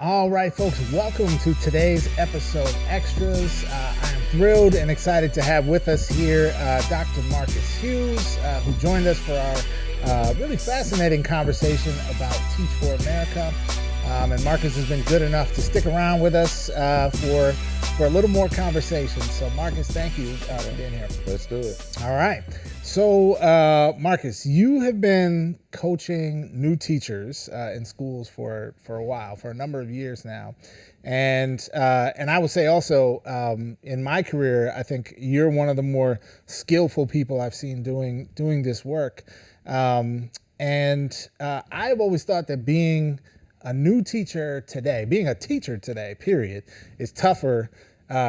All right, folks, welcome to today's episode extras. I am thrilled and excited to have with us here Dr. Marcus Hughes, who joined us for our really fascinating conversation about Teach for America. And Marcus has been good enough to stick around with us for a little more conversation. So, Marcus, thank you for being here. Let's do it. All right. So, Marcus, you have been coaching new teachers in schools for a while, for a number of years now. And I would say also, in my career, I think you're one of the more skillful people I've seen doing this work. I've always thought that being a new teacher today, being a teacher today, period, is tougher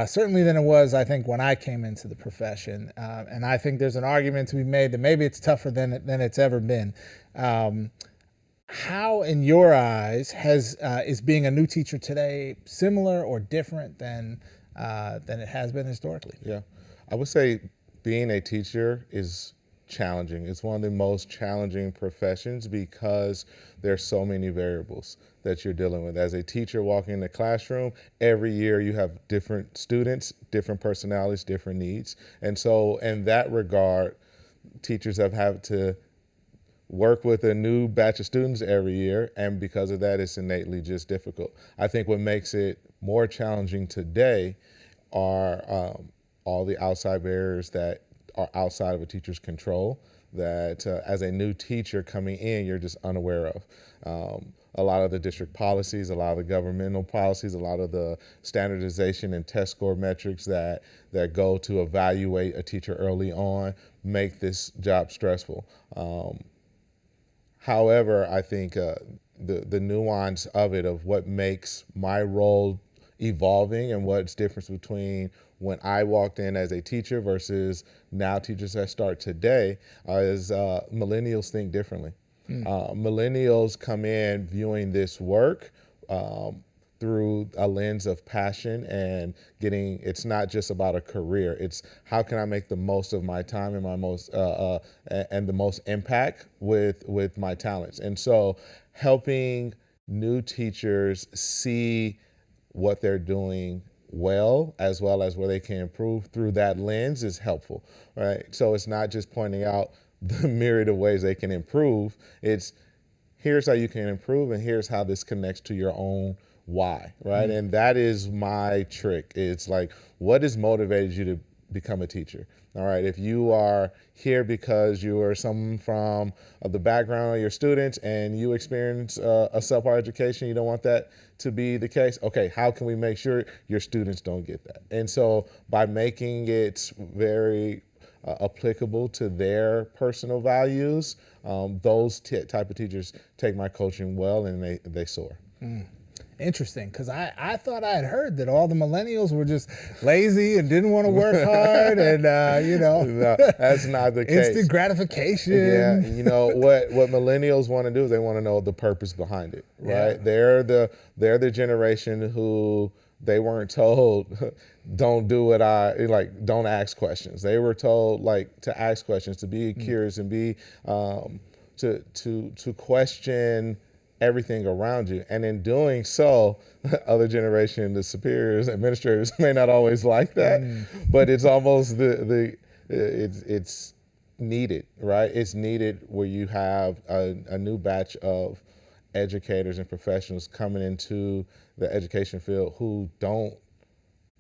certainly than it was, I think, when I came into the profession. And I think there's an argument to be made that maybe it's tougher than it's ever been. How, in your eyes, is being a new teacher today similar or different than it has been historically? Yeah, I would say being a teacher is challenging. It's one of the most challenging professions because there's so many variables that you're dealing with. As a teacher walking in the classroom, every year you have different students, different personalities, different needs. And so in that regard, teachers have had to work with a new batch of students every year, and because of that, it's innately just difficult. I think what makes it more challenging today are all the outside barriers that are outside of a teacher's control that as a new teacher coming in, you're just unaware of. A lot of the district policies, a lot of the governmental policies, a lot of the standardization and test score metrics that go to evaluate a teacher early on make this job stressful. However, I think the nuance of it, of what makes my role evolving and what's difference between when I walked in as a teacher versus now teachers that start today is millennials think differently. Millennials come in viewing this work through a lens of passion and it's not just about a career. It's how can I make the most of my time and and the most impact with my talents. And so helping new teachers see what they're doing well as where they can improve through that lens is helpful, right? So it's not just pointing out the myriad of ways they can improve. It's here's how you can improve and here's how this connects to your own why, right? And that is my trick. It's like, what has motivated you to become a teacher? All right, if you are here because you are someone from the background of your students and you experience a subpar education, you don't want that to be the case. Okay, how can we make sure your students don't get that? And so by making it very applicable to their personal values, those type of teachers take my coaching well and they soar. Interesting, because I thought I had heard that all the millennials were just lazy and didn't want to work hard and, No, that's not the case. Instant gratification. Yeah, what millennials want to do is they want to know the purpose behind it, right? Yeah. They're the generation who they weren't told, don't do what don't ask questions. They were told to ask questions, to be curious and be, to question everything around you. And in doing so, other generation, the superiors, administrators may not always like that, but it's almost it's needed, right? It's needed where you have a new batch of educators and professionals coming into the education field who don't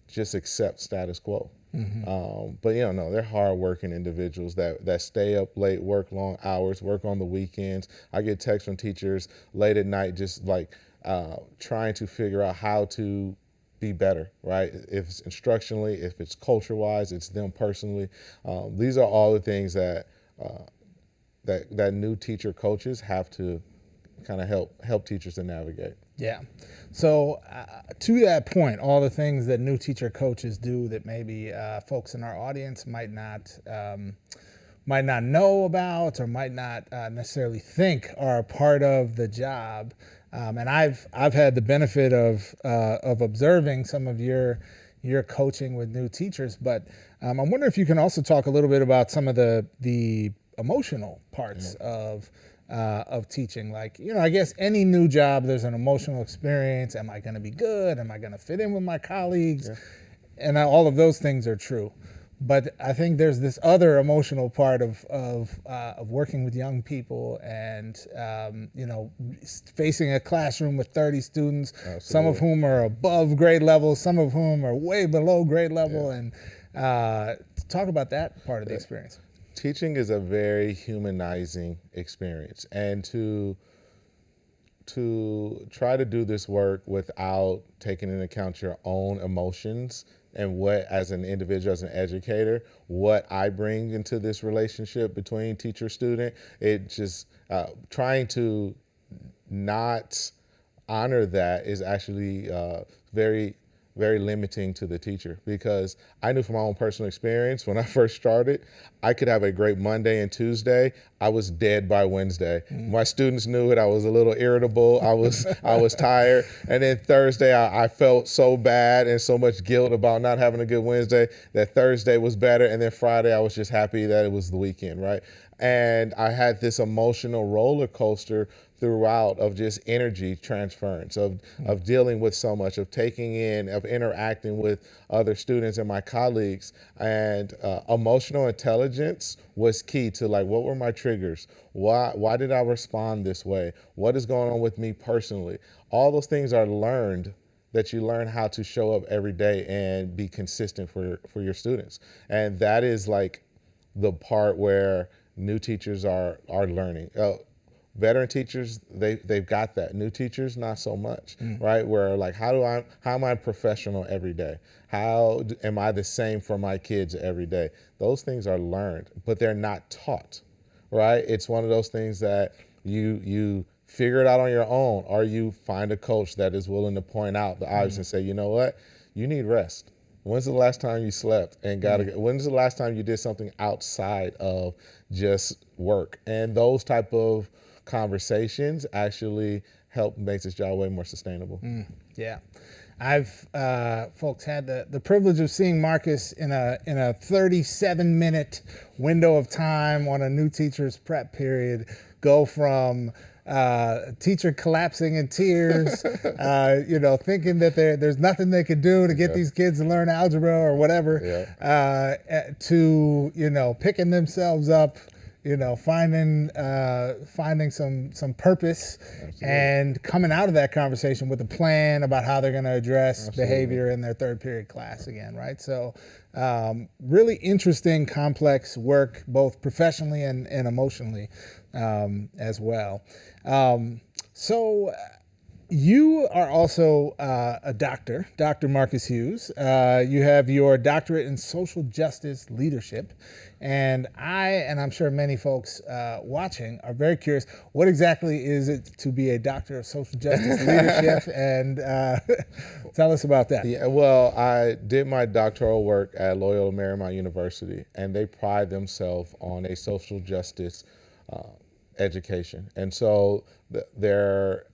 just accept status quo. But no, they're hardworking individuals that stay up late, work long hours, work on the weekends. I get texts from teachers late at night just trying to figure out how to be better, right? If it's instructionally, if it's culture-wise, it's them personally. These are all the things that new teacher coaches have to kind of help teachers to navigate. Yeah. So to that point, all the things that new teacher coaches do that maybe folks in our audience might not know about or might not necessarily think are a part of the job. And I've had the benefit of observing some of your coaching with new teachers, but I wonder if you can also talk a little bit about some of the emotional parts of of teaching? Like, I guess any new job, there's an emotional experience. Am I going to be good? Am I going to fit in with my colleagues? Yeah. And all of those things are true. But I think there's this other emotional part of working with young people and facing a classroom with 30 students, Absolutely. some of whom are above grade level, some of whom are way below grade level, and talk about that part of the experience. Teaching is a very humanizing experience, and to try to do this work without taking into account your own emotions and what, as an individual, as an educator, what I bring into this relationship between teacher student, it just trying to not honor that is actually very, very limiting to the teacher, because I knew from my own personal experience when I first started, I could have a great Monday and Tuesday. I was dead by Wednesday. My students knew it. I was a little irritable. I was tired. And then Thursday, I felt so bad and so much guilt about not having a good Wednesday that Thursday was better. And then Friday, I was just happy that it was the weekend, right? And I had this emotional roller coaster throughout of just energy transference, of dealing with so much, of taking in, of interacting with other students and my colleagues. And emotional intelligence was key to, like, what were my triggers? Why did I respond this way? What is going on with me personally? All those things are learned, that you learn how to show up every day and be consistent for your students. And that is like the part where new teachers are learning. Veteran teachers, they've got that. New teachers, not so much, right? Where, like, how am I professional every day? How am I the same for my kids every day? Those things are learned, but they're not taught, right? It's one of those things that you figure it out on your own, or you find a coach that is willing to point out the obvious and say, you know what, you need rest. When's the last time you slept and when's the last time you did something outside of just work? And those type of conversations actually help make this job way more sustainable. Yeah. I've folks had the privilege of seeing Marcus in a 37-minute window of time on a new teacher's prep period go from teacher collapsing in tears, thinking that there's nothing they could do to get these kids to learn algebra or whatever, to picking themselves up, finding some purpose. Absolutely. And coming out of that conversation with a plan about how they're going to address behavior in their third period class again, right? So really interesting, complex work, both professionally and emotionally as well. So you are also a doctor, Dr. Marcus Hughes. You have your doctorate in social justice leadership. And I'm sure many folks watching are very curious, what exactly is it to be a doctor of social justice leadership? And tell us about that. Yeah, well, I did my doctoral work at Loyola Marymount University, and they pride themselves on a social justice education. And so their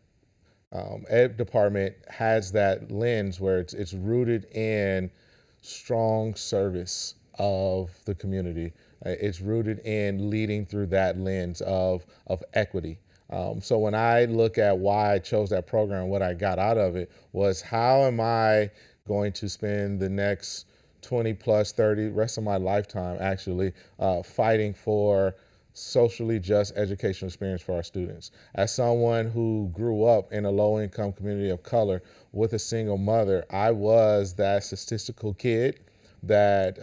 ed department has that lens where it's rooted in strong service of the community. It's rooted in leading through that lens of equity. So when I look at why I chose that program, what I got out of it was, how am I going to spend the next 20 plus 30, rest of my lifetime actually, fighting for socially just educational experience for our students. As someone who grew up in a low-income community of color with a single mother, I was that statistical kid that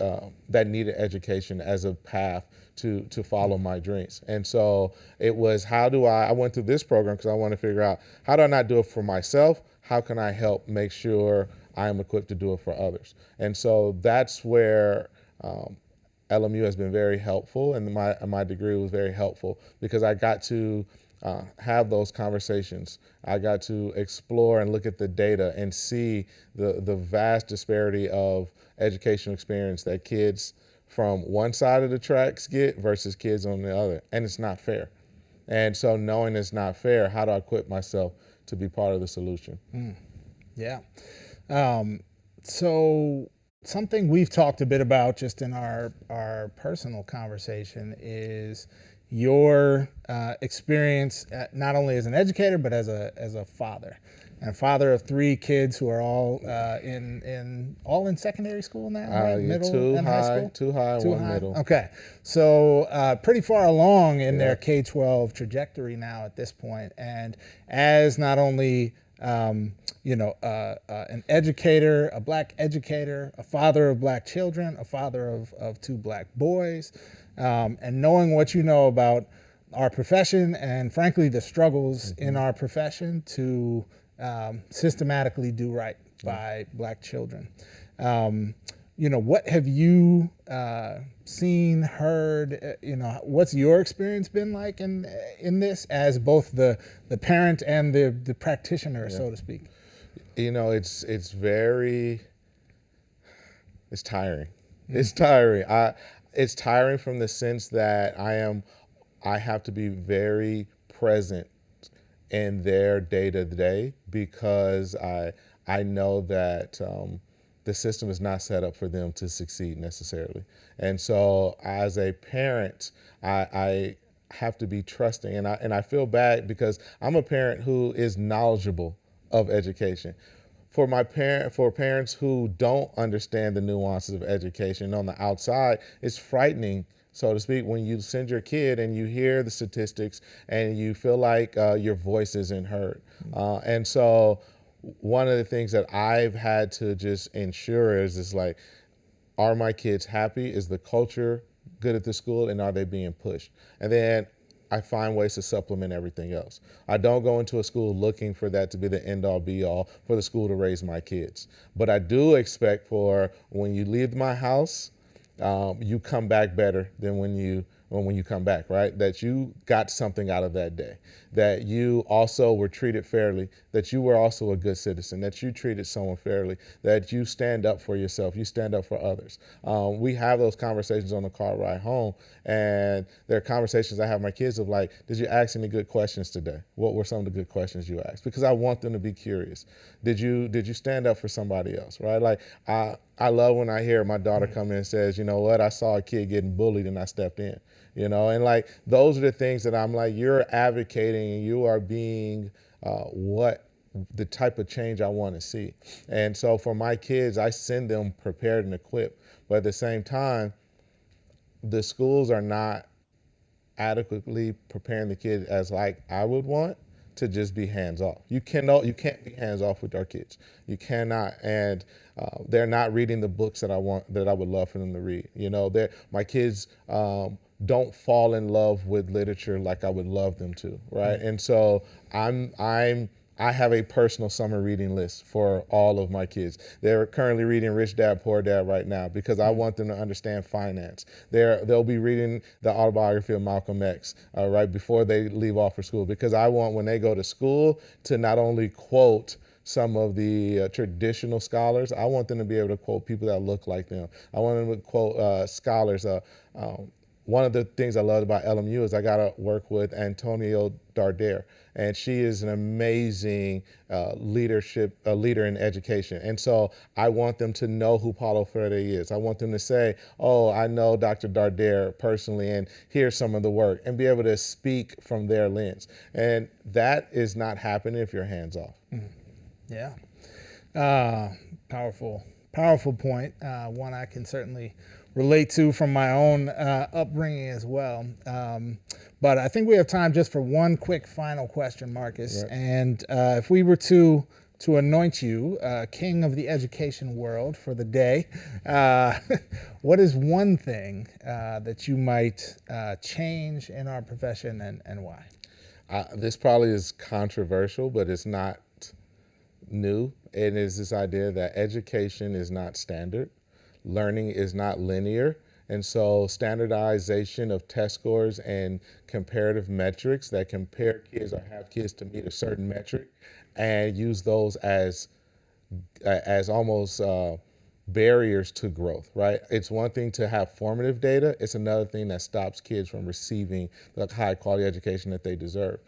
needed education as a path to follow my dreams. And so it was, I went through this program because I want to figure out, how do I not do it for myself? How can I help make sure I am equipped to do it for others? And so that's where LMU has been very helpful, and my degree was very helpful, because I got to have those conversations. I got to explore and look at the data and see the vast disparity of educational experience that kids from one side of the tracks get versus kids on the other, and it's not fair. And so, knowing it's not fair, how do I equip myself to be part of the solution? Yeah. So something we've talked a bit about just in our personal conversation is, your experience not only as an educator but as a father, and a father of three kids who are all in secondary school now, right? Yeah, Middle and high school. too high, Too one high. middle. Okay, so pretty far along in their Yeah. K-12 trajectory now at this point, and as not only an educator, a black educator, a father of black children, a father of two black boys, and knowing what you know about our profession and frankly the struggles in our profession to systematically do right by black children. What have you seen, heard? What's your experience been like in this as both the parent and the practitioner, so to speak? It's tiring. It's tiring. It's tiring from the sense that I have to be very present in their day to day because I know that the system is not set up for them to succeed necessarily. And so as a parent, I have to be trusting, and I feel bad because I'm a parent who is knowledgeable of education. For parents who don't understand the nuances of education on the outside, it's frightening, so to speak, when you send your kid and you hear the statistics and you feel like your voice isn't heard. And so one of the things that I've had to just ensure is like, are my kids happy? Is the culture good at the school, and are they being pushed? And then I find ways to supplement everything else. I don't go into a school looking for that to be the end all be all for the school to raise my kids. But I do expect for when you leave my house, you come back better than when you come back, right? That you got something out of that day, that you also were treated fairly, that you were also a good citizen, that you treated someone fairly, that you stand up for yourself, you stand up for others. We have those conversations on the car ride home, and there are conversations I have with my kids of like, did you ask any good questions today? What were some of the good questions you asked? Because I want them to be curious. Did you stand up for somebody else, right? Like I love when I hear my daughter come in and says, you know what, I saw a kid getting bullied and I stepped in, and like those are the things that I'm like, you're advocating and you are being what the type of change I want to see. And so for my kids, I send them prepared and equipped. But at the same time, the schools are not adequately preparing the kid as like I would want to just be hands off. You can't be hands off with our kids. You cannot, and they're not reading the books that I would love for them to read. My kids don't fall in love with literature like I would love them to, right? And so I have a personal summer reading list for all of my kids. They're currently reading Rich Dad, Poor Dad right now because I want them to understand finance. They'll be reading the autobiography of Malcolm X right before they leave off for school because I want when they go to school to not only quote some of the traditional scholars, I want them to be able to quote people that look like them. I want them to quote scholars. One of the things I loved about LMU is I got to work with Antonio Darder, and she is an amazing leader in education. And so I want them to know who Paulo Freire is. I want them to say, oh, I know Dr. Darder personally, and here's some of the work, and be able to speak from their lens. And that is not happening if you're hands off. Yeah. Powerful point. One I can certainly relate to from my own upbringing as well. But I think we have time just for one quick final question, Marcus. Right. And if we were to anoint you king of the education world for the day, what is one thing that you might change in our profession and why? This probably is controversial, but it's not new. It is this idea that education is not standard. Learning is not linear. And so standardization of test scores and comparative metrics that compare kids or have kids to meet a certain metric and use those as almost barriers to growth, right? It's one thing to have formative data. It's another thing that stops kids from receiving the high quality education that they deserve.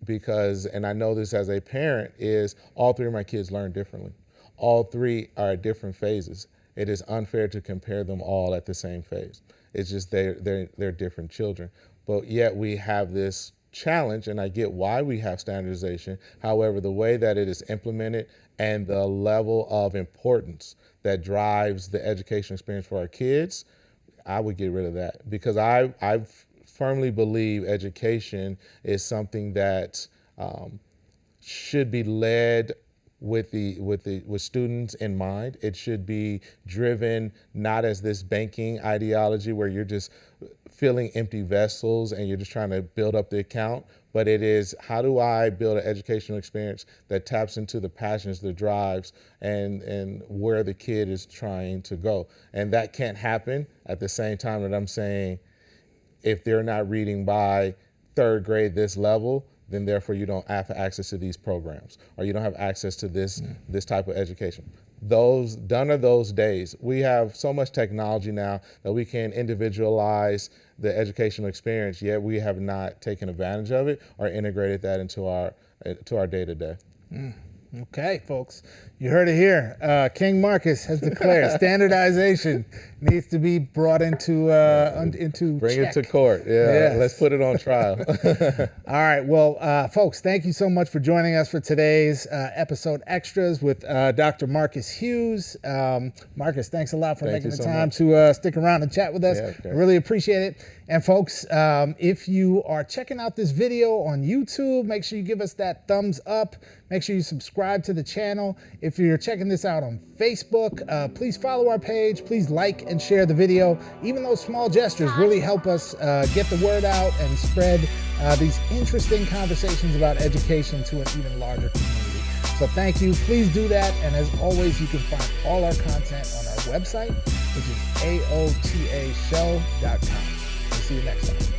Because, and I know this as a parent, is all three of my kids learn differently. All three are at different phases. It is unfair to compare them all at the same phase. It's just they're different children. but yet we have this challenge, and I get why we have standardization. However, the way that it is implemented and the level of importance that drives the education experience for our kids, I would get rid of that, because I firmly believe education is something that should be led with students in mind. It should be driven not as this banking ideology where you're just filling empty vessels and you're just trying to build up the account, but it is, how do I build an educational experience that taps into the passions, the drives, and where the kid is trying to go. And that can't happen at the same time that I'm saying, if they're not reading by third grade this level, then therefore you don't have access to these programs, or you don't have access to this type of education. Done are those days. We have so much technology now that we can individualize the educational experience, yet we have not taken advantage of it or integrated that into our day-to-day. Okay, folks, you heard it here. King Marcus has declared standardization needs to be brought into Bring check. it to court. Yeah, yes. Let's put it on trial. All right, well, folks, thank you so much for joining us for today's episode extras with Dr. Marcus Hughes. Marcus, thanks a lot for making the time to stick around and chat with us. Yeah, really appreciate it. And folks, if you are checking out this video on YouTube, make sure you give us that thumbs up. Make sure you subscribe to the channel. If you're checking this out on Facebook, please follow our page. Please like and share the video. Even those small gestures really help us get the word out and spread these interesting conversations about education to an even larger community. So thank you. Please do that. And as always, you can find all our content on our website, which is aotashow.com. We'll see you next time.